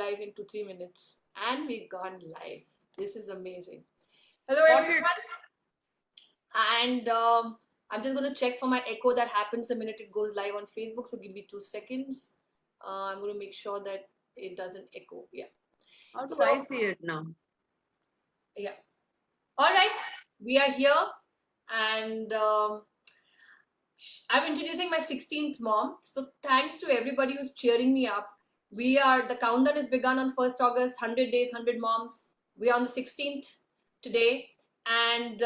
live in 2-3 minutes. And we've gone live. This is amazing. Hello, everyone. And I'm just going to check for my echo that happens the minute it goes live on Facebook. So give me 2 seconds. I'm going to make sure that it doesn't echo. Yeah. How do I see it now? Yeah. All right. We are here. And I'm introducing my 16th mom. So thanks to everybody who's cheering me up. The countdown has begun on 1st August, 100 days, 100 moms. We are on the 16th today. And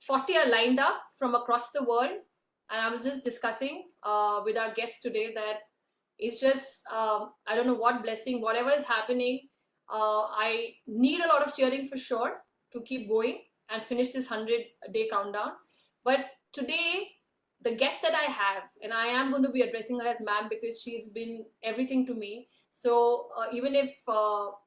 40 are lined up from across the world. And I was just discussing with our guests today that it's just, I don't know what blessing, whatever is happening. I need a lot of cheering for sure to keep going and finish this 100-day countdown. But today, the guest that I have, and I am going to be addressing her as ma'am because she's been everything to me. So even if,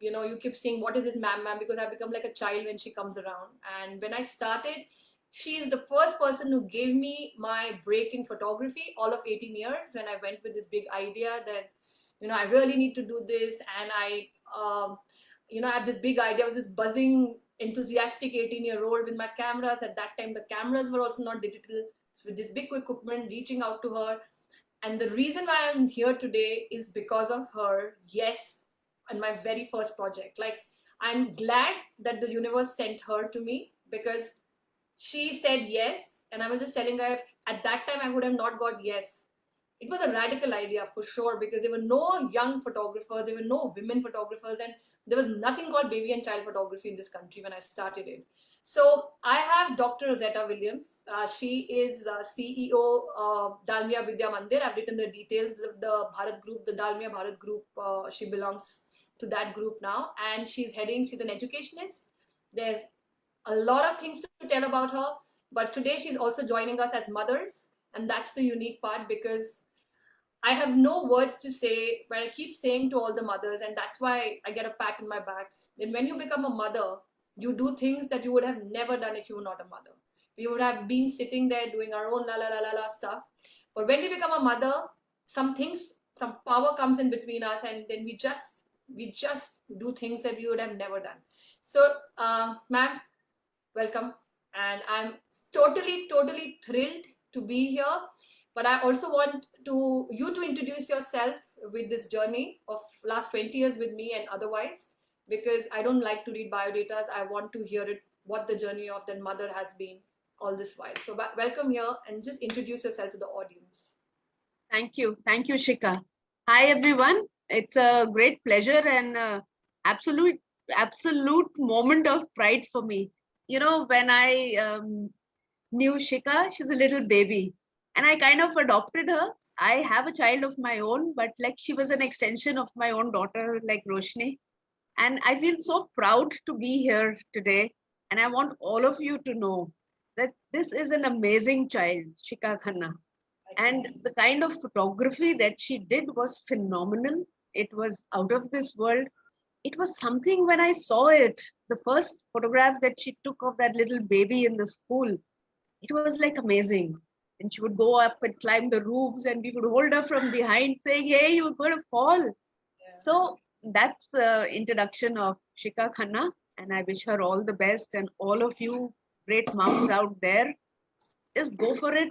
you keep saying, what is this ma'am, because I become like a child when she comes around. And when I started, she's the first person who gave me my break in photography, all of 18 years, when I went with this big idea that, I really need to do this. And I had this big idea. I was this buzzing, enthusiastic 18-year-old with my cameras. At that time, the cameras were also not digital. So with this big equipment, reaching out to her. And the reason why I'm here today is because of her yes on my very first project. Like, I'm glad that the universe sent her to me because she said yes. And I was just telling her, if at that time I would have not got yes. It was a radical idea for sure because there were no young photographers, there were no women photographers, and there was nothing called baby and child photography in this country when I started it. So I have Dr. Rosetta Williams. She is CEO of Dalmia, Vidhya, Mandir. I've written the details of the Bharat group, the DalmiaBharat group. She belongs to that group now, and she's an educationist. There's a lot of things to tell about her, but today she's also joining us as mothers, and that's the unique part because I have no words to say, but I keep saying to all the mothers, and that's why I get a pat on my back. Then when you become a mother, you do things that you would have never done if you were not a mother. We would have been sitting there doing our own la la la la la stuff. But when we become a mother, some power comes in between us, and then we just do things that we would have never done. So, ma'am, welcome. And I'm totally thrilled to be here. But I also want you to introduce yourself with this journey of last 20 years with me and otherwise, because I don't like to read biodatas. I want to hear it, what the journey of that mother has been all this while. So welcome here and just introduce yourself to the audience. Thank you, Shika. Hi everyone. It's a great pleasure and absolute moment of pride for me. When I knew Shika, she's a little baby. And I kind of adopted her. I have a child of my own, but like she was an extension of my own daughter, like Roshni. And I feel so proud to be here today. And I want all of you to know that this is an amazing child, Shika Khanna. And the kind of photography that she did was phenomenal. It was out of this world. It was something when I saw it, the first photograph that she took of that little baby in the school, it was like amazing. And she would go up and climb the roofs and we would hold her from behind saying, hey, you're going to fall. Yeah. So that's the introduction of Shika Khanna. And I wish her all the best. And all of you great moms out there, just go for it.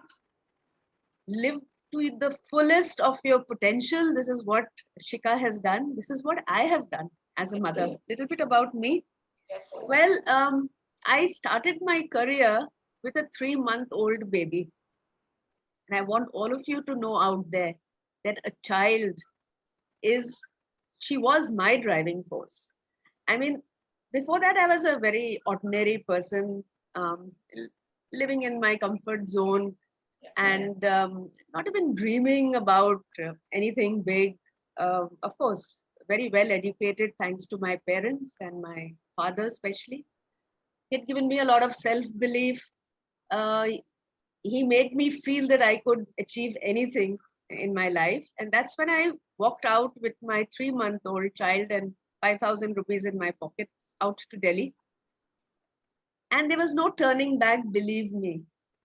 Live to the fullest of your potential. This is what Shika has done. This is what I have done as a mother. Little bit about me. Yes. Well, I started my career with a 3-month-old baby. And I want all of you to know out there that a child she was my driving force. I mean, before that, I was a very ordinary person, living in my comfort zone and not even dreaming about anything big. Of course, very well educated, thanks to my parents and my father especially. He had given me a lot of self-belief. He made me feel that I could achieve anything in my life. And that's when I walked out with my 3-month-old child and 5,000 rupees in my pocket out to Delhi. And there was no turning back, believe me.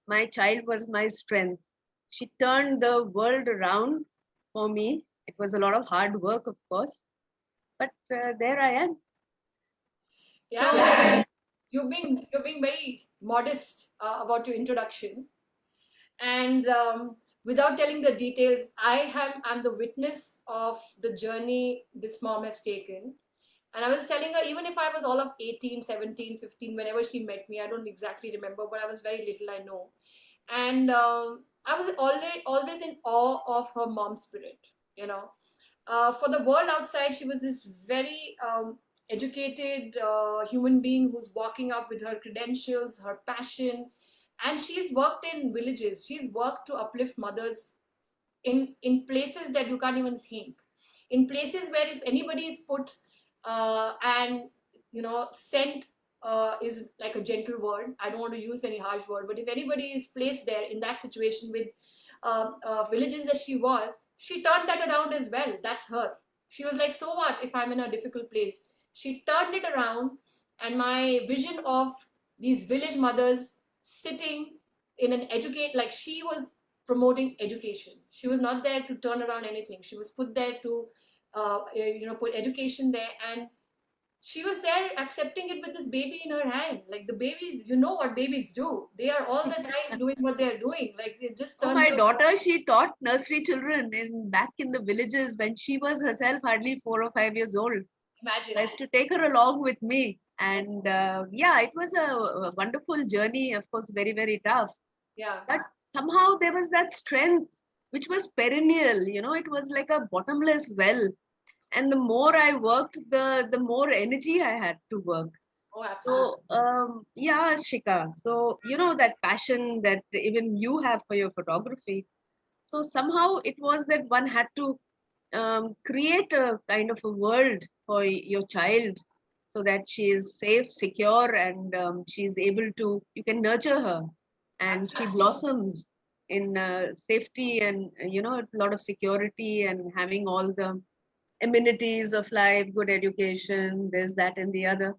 My child was my strength. She turned the world around for me. It was a lot of hard work, of course. but there I am. Yeah, you're being very modest about your introduction, and without telling the details, I'm the witness of the journey this mom has taken. And I was telling her, even if I was all of 18, 17, 15, whenever she met me, I don't exactly remember, but I was very little, I know. And I was always in awe of her mom spirit, you know. For the world outside, she was this very educated human being who's walking up with her credentials, her passion, and she's worked in villages. She's worked to uplift mothers in places that you can't even think, in places where if anybody is put and sent is like a gentle word. I don't want to use any harsh word, but if anybody is placed there in that situation with villages that she turned that around as well. That's her. She was like, so what if I'm in a difficult place? She turned it around, and my vision of these village mothers sitting in an educate, like, she was promoting education. She was not there to turn around anything. She was put there to put education there, and she was there accepting it with this baby in her hand. Like, the babies, you know what babies do, they are all the time doing what they're doing. Like, it just Oh, turns my out. daughter, she taught nursery children in back in the villages when she was herself hardly 4 or 5 years old. Imagine. I used to take her along with me, and yeah, it was a wonderful journey. Of course, very very tough, Yeah. but somehow there was that strength which was perennial. You know, it was like a bottomless well. And the more I worked, the more energy I had to work. Oh, absolutely. So yeah, Shika. So you know that passion that even you have for your photography. So somehow it was that one had to create a kind of a world for your child, so that she is safe, secure, and she is able to. You can nurture her, and she Absolutely. blossoms in safety and a lot of security and having all the amenities of life, good education, this, that, and the other.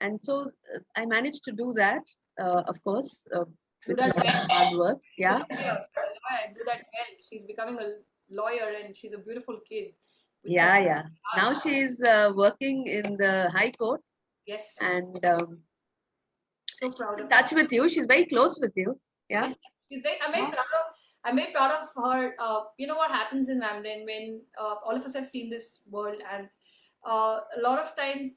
And so I managed to do that, of course, Do with a that lot of well. hard work. The Yeah, lawyer, do that well. She's becoming a lawyer, and she's a beautiful kid with such yeah, yeah. a Now heart. she's working in the High Court, Yes. and So proud in of her. touch with you. She's very close with you. Yeah. Yes, she's very. I'm very Yeah. proud of. I'm very proud of her. You know what happens in Mamden when all of us have seen this world, and a lot of times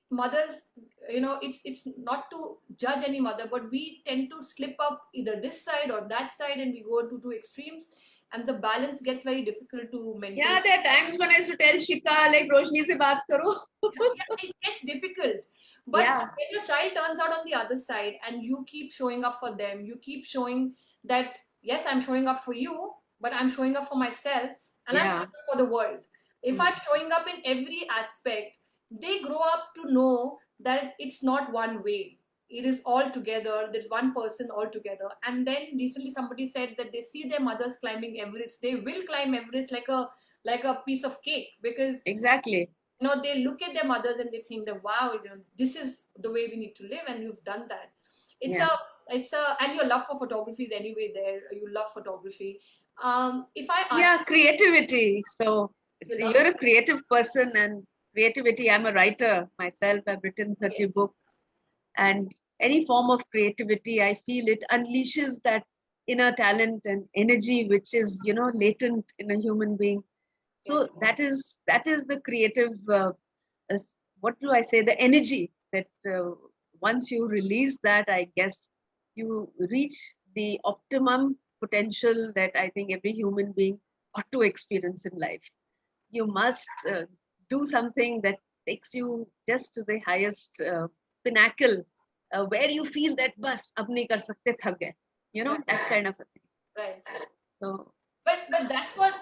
mothers, it's not to judge any mother, but we tend to slip up either this side or that side, and we go to two extremes, and the balance gets very difficult to maintain. Yeah, there are times when I used to tell Shika, like, Roshni se baat karo. Yeah, it gets difficult. But Yeah, when your child turns out on the other side and you keep showing up for them, you keep showing that, yes, I'm showing up for you, but I'm showing up for myself, and I'm yeah. showing up for the world. If Mm. I'm showing up in every aspect, they grow up to know that it's not one way. It is all together. There's one person all together. And then recently somebody said that they see their mothers climbing Everest. They will climb Everest like a piece of cake, because Exactly. they look at their mothers and they think that, wow, this is the way we need to live, and you've done that. it's Yeah. a it's a and your love for photography is anyway there. You love photography. If I ask Yeah, creativity. So you, love you're a creative person, and creativity. I'm a writer myself. I've written 30 it. books, and any form of creativity, I feel it unleashes that inner talent and energy which is latent in a human being. Yes. So that is the creative. Uh, what do I say? The energy that once you release that, I guess you reach the optimum potential that I think every human being ought to experience in life. You must do something that takes you just to the highest pinnacle, where you feel that bus ab nahi kar sakte, thak gaye. Right. That kind of a thing. Right. So But that's what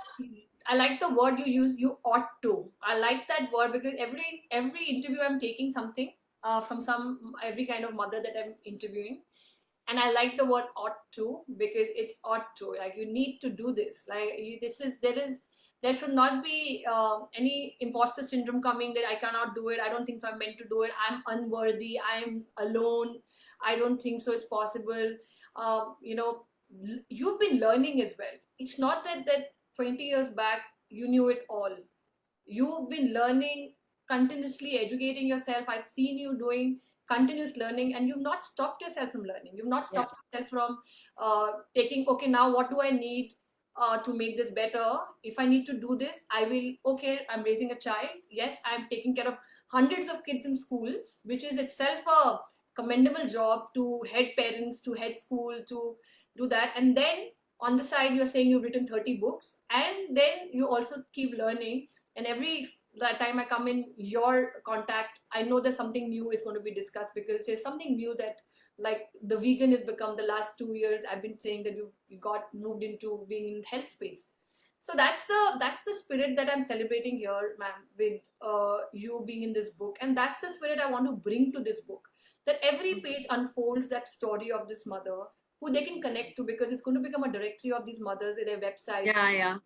I like, the word you use. You ought to. I like that word, because every interview I'm taking something from some every kind of mother that I'm interviewing, and I like the word ought to, because it's ought to. Like, you need to do this. Like, there should not be any imposter syndrome coming that I cannot do it. I don't think so. I'm meant to do it. I'm unworthy. I'm alone. I don't think so. It's possible. You know, you've been learning as well. It's not that 20 years back you knew it all. You've been learning continuously educating yourself. I've seen you doing continuous learning, and you've not stopped yourself from learning. You've not stopped yourself from taking, okay, now what do I need to make this better? If I need to do this, I will, okay, I'm raising a child. Yes, I'm taking care of hundreds of kids in schools, which is itself a commendable job, to head parents, to head school, to do that. And then on the side, you're saying you've written 30 books, and then you also keep learning. And every that time I come in your contact, I know there's something new is going to be discussed, because there's something new that, like, the vegan has become, the last 2 years I've been saying that you got moved into being in health space. So that's the spirit that I'm celebrating here, ma'am, with you being in this book. And that's the spirit I want to bring to this book, that every page unfolds that story of this mother who they can connect to, because it's going to become a directory of these mothers in their websites, Yeah.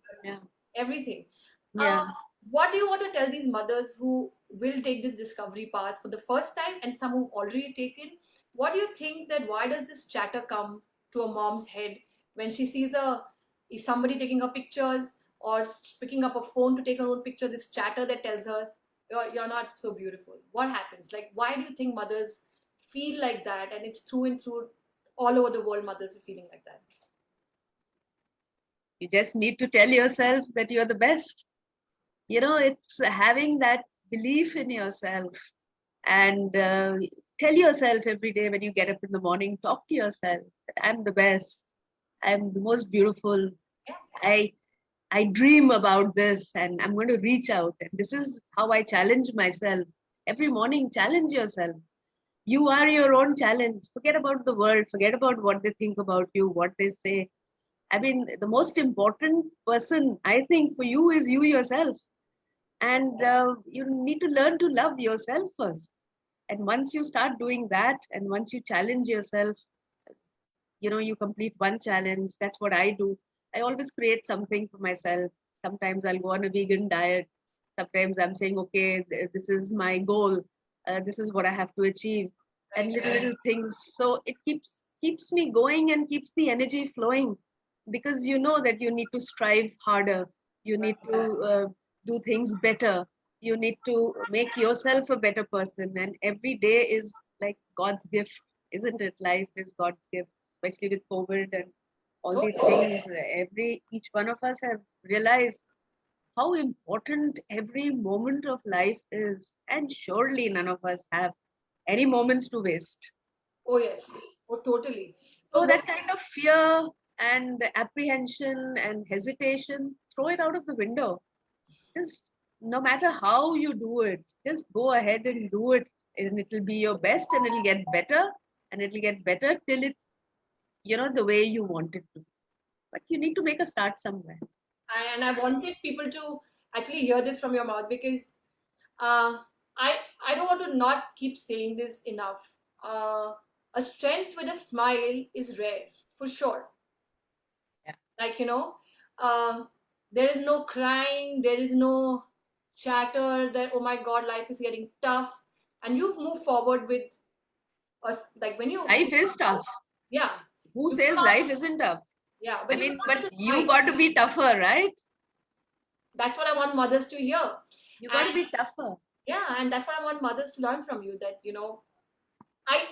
everything. Yeah. What do you want to tell these mothers who will take this discovery path for the first time, and some who've already taken? What do you think, that why does this chatter come to a mom's head when she sees somebody taking her pictures, or picking up a phone to take her own picture? This chatter that tells her, you're not so beautiful. What happens? Like, why do you think mothers feel like that? And it's through and through, all over the world, mothers are feeling like that. You just need to tell yourself that you're the best. It's having that belief in yourself, and tell yourself every day when you get up in the morning, talk to yourself that I'm the best, I'm the most beautiful. I dream about this, and I'm going to reach out. And this is how I challenge myself every morning. Challenge yourself. You are your own challenge. Forget about the world. Forget about what they think about you, what they say. I mean, the most important person, I think, for you is you yourself. And you need to learn to love yourself first. And once you start doing that, and once you challenge yourself, you complete one challenge. That's what I do. I always create something for myself. Sometimes I'll go on a vegan diet. Sometimes I'm saying, okay, this is my goal. This is what I have to achieve, and little things. So it keeps me going and keeps the energy flowing, because you know that you need to strive harder. You need to do things better. You need to make yourself a better person, and every day is like God's gift, isn't it? Life is God's gift, especially with COVID and all these things. Each one of us have realized how important every moment of life is, and surely none of us have any moments to waste. Oh yes, oh totally. So that kind of fear and apprehension and hesitation, throw it out of the window. Just, no matter how you do it, just go ahead and do it, and it'll be your best, and it'll get better, and it'll get better till it's the way you want it to. But you need to make a start somewhere. And I wanted people to actually hear this from your mouth, because uh, I don't want to not keep saying this enough. A strength with a smile is rare, for sure. Yeah. Like, there is no crying, there is no chatter that, oh my God, life is getting tough. And you've moved forward with us, like when you. Life is tough. Yeah. Who says life isn't tough? Yeah. But you got to be tougher, right? That's what I want mothers to hear. You got to be tougher. Yeah, and that's what I want mothers to learn from you, that,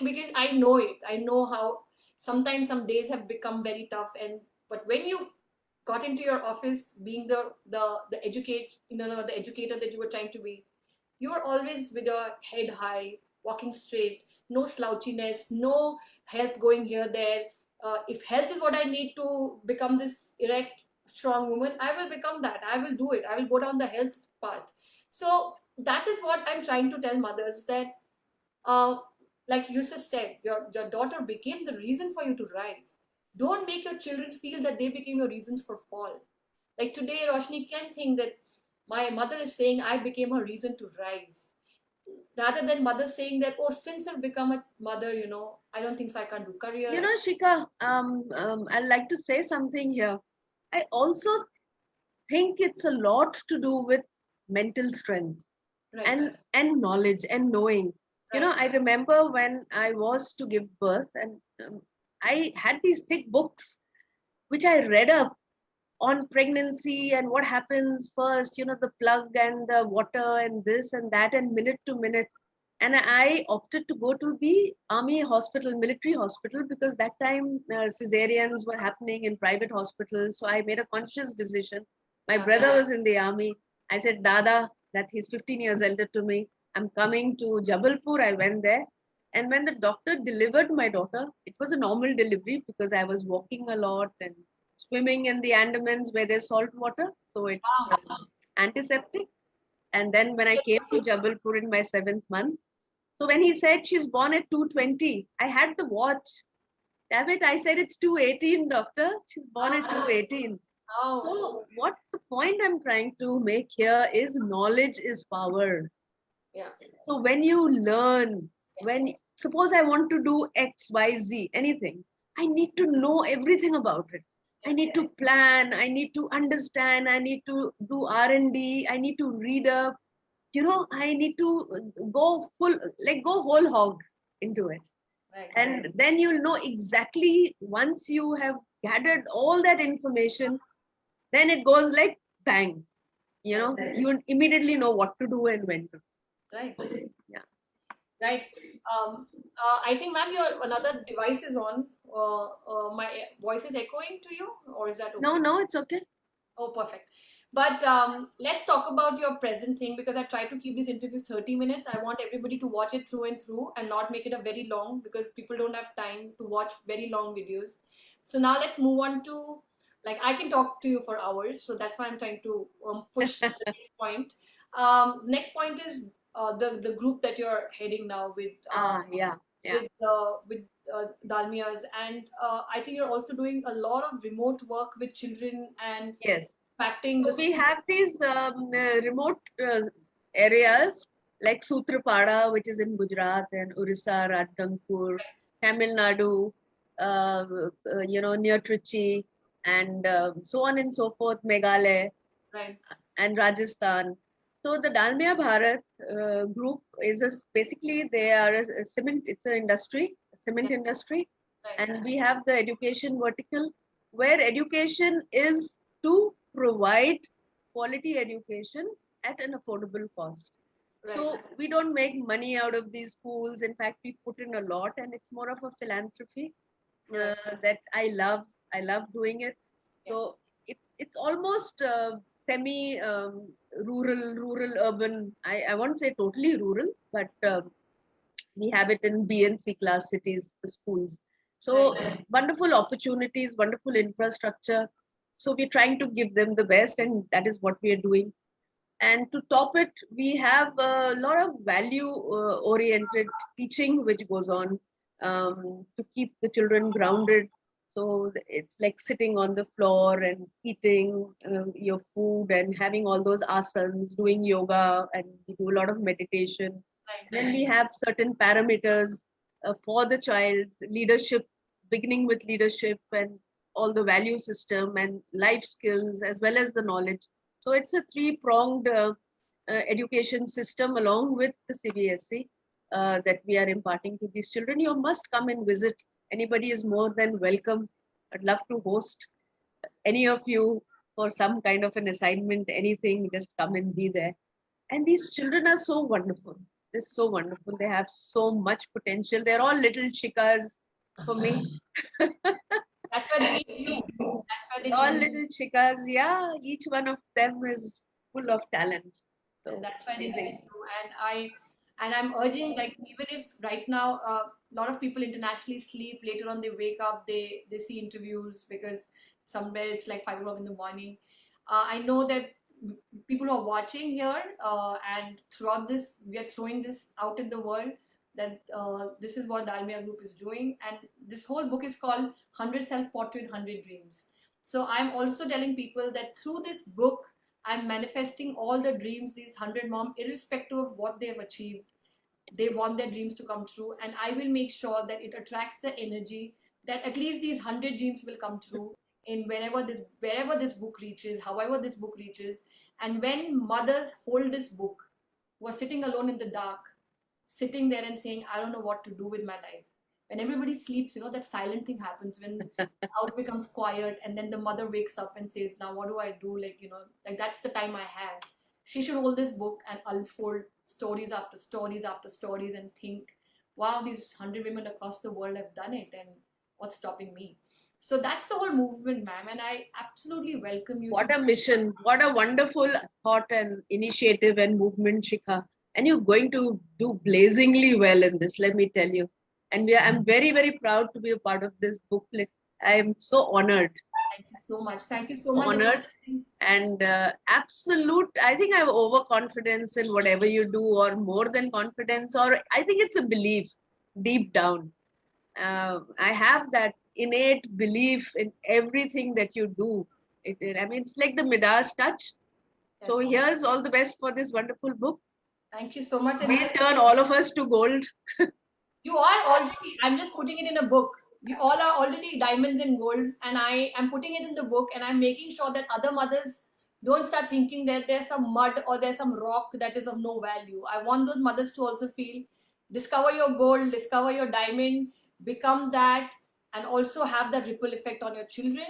because I know it. I know how sometimes some days have become very tough, but when you got into your office, being the the educator that you were trying to be, you were always with your head high, walking straight, no slouchiness, no health going here there. If health is what I need to become this erect, strong woman, I will become that. I will do it. I will go down the health path. So that is what I'm trying to tell mothers, that uh, like you just said, your daughter became the reason for you to rise. Don't make your children feel that they became your reasons for fall. Like today, Roshni can think that my mother is saying I became her reason to rise, rather than mother saying that, oh, since I've become a mother, I don't think so, I can't do career. Shika, I'd like to say something here. I also think it's a lot to do with mental strength, Right. and knowledge and knowing. I remember when I was to give birth, and I had these thick books which I read up on pregnancy and what happens first, the plug and the water and this and that, and minute to minute. And I opted to go to the army hospital, military hospital, because that time cesareans were happening in private hospitals. So I made a conscious decision. My brother was in the army. I said, Dada, that he's 15 years elder to me, I'm coming to Jabalpur. I went there. And when the doctor delivered my daughter, it was a normal delivery because I was walking a lot and swimming in the Andamans where there's salt water. So it's antiseptic. And then when I came to Jabalpur in my 7th month, so when he said she's born at 2:20, I had the watch. Damn it, I said it's 2:18, doctor. She's born at 2:18. So what the point I'm trying to make here is knowledge is power. Yeah. So when you learn, when suppose I want to do X, Y, Z, anything, I need to know everything about it. I need to plan, I need to understand, I need to do R&D, I need to read up, I need to go go whole hog into it. Right. And then you'll know exactly, once you have gathered all that information, then it goes like bang, you immediately know what to do and when to. Right. Yeah. Right. I think, ma'am, your another device is on. My voice is echoing to you, or is that okay? No, it's okay. Oh, perfect. But let's talk about your present thing, because I try to keep these interviews 30 minutes. I want everybody to watch it through and through and not make it a very long, because people don't have time to watch very long videos. So now let's move on to, like, I can talk to you for hours. So that's why I'm trying to push the next point. Next point is the group that you're heading now with with Dalmias, and I think you're also doing a lot of remote work with children and Yes. impacting So we have these remote areas like Sutrapada, which is in Gujarat, and Orissa, Rajgangpur, Tamil Nadu, near Trichy, and so on and so forth, Meghalaya, right, and Rajasthan. So the DalmiaBharat group is basically they are a cement. It's an industry, a cement industry, right, and we have the education vertical, where education is to provide quality education at an affordable cost. right. So we don't make money out of these schools. In fact, we put in a lot, and it's more of a philanthropy that I love. I love doing it. So it's almost semi rural, urban. I won't say totally rural, but we have it in B and C class cities, the schools. So wonderful opportunities, wonderful infrastructure. So we're trying to give them the best, and that is what we are doing. And to top it, we have a lot of value oriented teaching which goes on to keep the children grounded. So it's like sitting on the floor and eating your food and having all those asanas, doing yoga, and we do a lot of meditation. Then we have certain parameters for the child, leadership, beginning with leadership and all the value system and life skills as well as the knowledge. So it's a three-pronged education system along with the CBSE that we are imparting to these children. You must come and visit. Anybody is more than welcome. I'd love to host any of you for some kind of an assignment, anything, just come and be there. And these children are so wonderful. They're so wonderful. They have so much potential. They're all little chicas for me. That's why they need you. That's why they All need little chicas, yeah. Each one of them is full of talent. So that's why they amazing. need you. And I'm urging, like, even if right now a lot of people internationally sleep, later on they wake up, they see interviews, because somewhere it's like 5 o'clock in the morning. I know that people who are watching here, and throughout this, we are throwing this out in the world, that this is what Dalmia Group is doing. And this whole book is called 100 Self-Portrait, 100 Dreams. So I'm also telling people that through this book, I'm manifesting all the dreams these 100 moms, irrespective of what they have achieved, they want their dreams to come true. And I will make sure that it attracts the energy, that at least these 100 dreams will come true in wherever this book reaches, however this book reaches. And when mothers hold this book, who are sitting alone in the dark, sitting there and saying, I don't know what to do with my life, when everybody sleeps, that silent thing happens when the house becomes quiet, and then the mother wakes up and says, now what do I do? Like that's the time I have. She should hold this book and unfold stories after stories after stories and think, wow, these 100 women across the world have done it, and what's stopping me? So that's the whole movement, ma'am, and I absolutely welcome you. What a mission. What a wonderful thought and initiative and movement, Shikha. And you're going to do blazingly well in this, let me tell you. And I'm very, very proud to be a part of this booklet. I am so honored. Thank you so much. Thank you so much. Honored and absolute. I think I have overconfidence in whatever you do, or more than confidence, or I think it's a belief deep down. I have that innate belief in everything that you do. I mean, it's like the Midas touch. Yes. So here's all the best for this wonderful book. Thank you so much. We turn all of us to gold. You are already, I'm just putting it in a book. You all are already diamonds and golds, and I am putting it in the book, and I'm making sure that other mothers don't start thinking that there's some mud or there's some rock that is of no value. I want those mothers to also feel, discover your gold, discover your diamond, become that, and also have that ripple effect on your children,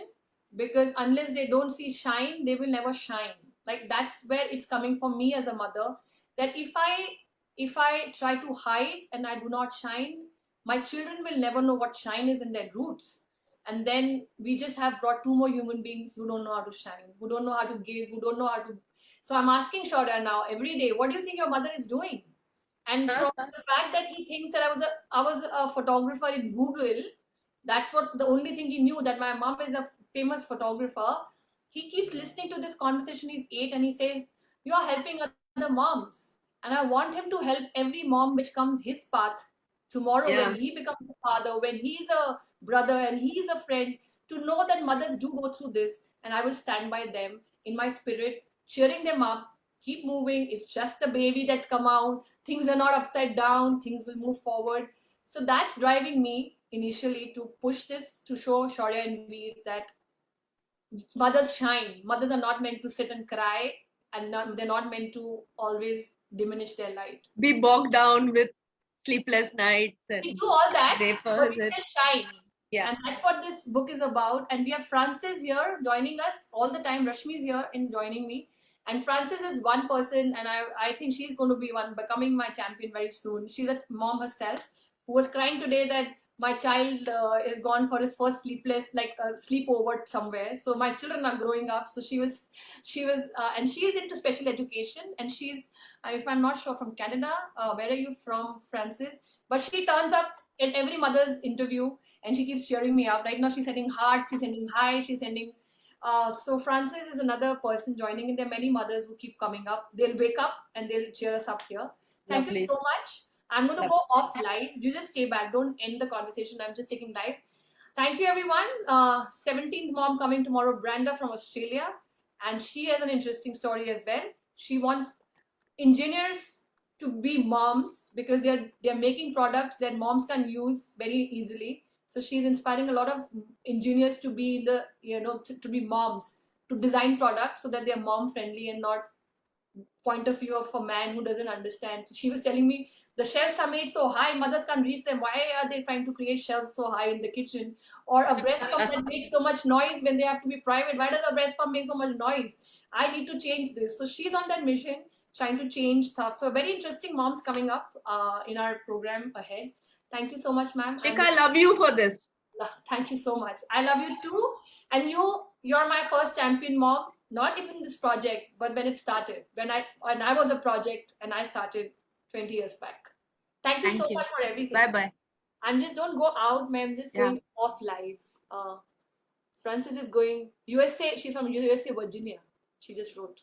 because unless they don't see shine, they will never shine. Like that's where it's coming from me as a mother, that if I try to hide and I do not shine, my children will never know what shine is in their roots. And then we just have brought two more human beings who don't know how to shine, who don't know how to give, who don't know how to. So I'm asking Shaurya now every day, what do you think your mother is doing? And from the fact that he thinks that I was a photographer in Google, that's what the only thing he knew, that my mom is a famous photographer. He keeps listening to this conversation. He's 8 and he says, you are helping other moms. And I want him to help every mom which comes his path tomorrow, when he becomes a father, when he's a brother and he's a friend, to know that mothers do go through this, and I will stand by them in my spirit, cheering them up. Keep moving. It's just a baby that's come out. Things are not upside down. Things will move forward. So that's driving me initially to push this, to show Shaurya and Veer that mothers shine. Mothers are not meant to sit and cry, and they're not meant to always diminish their light. Be bogged down with sleepless nights and we do all that, vapors but we just shine. Yeah. And that's what this book is about. And we have Frances here joining us all the time. Rashmi is here in joining me. And Frances is one person, and I think she's going to be becoming my champion very soon. She's a mom herself who was crying today that my child is gone for his first sleepover somewhere. So my children are growing up. So she was, and she is into special education. And she's, if I'm not sure, from Canada. Where are you from, Frances? But she turns up in every mother's interview, and she keeps cheering me up. Right now, she's sending hearts, she's sending hi, she's sending. So Frances is another person joining, and there are many mothers who keep coming up. They'll wake up and they'll cheer us up here. Thank you so much. I'm going to go off live. You just stay back. Don't end the conversation. I'm just taking live. Thank you, everyone. 17th mom coming tomorrow, Brenda from Australia. And she has an interesting story as well. She wants engineers to be moms because they're making products that moms can use very easily. So she's inspiring a lot of engineers to be to be moms, to design products so that they're mom friendly and not point of view of a man who doesn't understand. So she was telling me the shelves are made so high, mothers can't reach them. Why are they trying to create shelves so high in the kitchen? Or a breast pump that makes so much noise when they have to be private. Why does a breast pump make so much noise? I need to change this. So she's on that mission, trying to change stuff. So very interesting moms coming up in our program ahead. Thank you so much, ma'am. Shikha, I love you for this. Thank you so much. I love you too. And you're my first champion mom. Not even this project, but when it started, when I was a project and I started 20 years back. Thank you so much for everything. Bye-bye. Don't go out, ma'am. Just going off live. Frances is going USA. She's from USA, Virginia. She just wrote.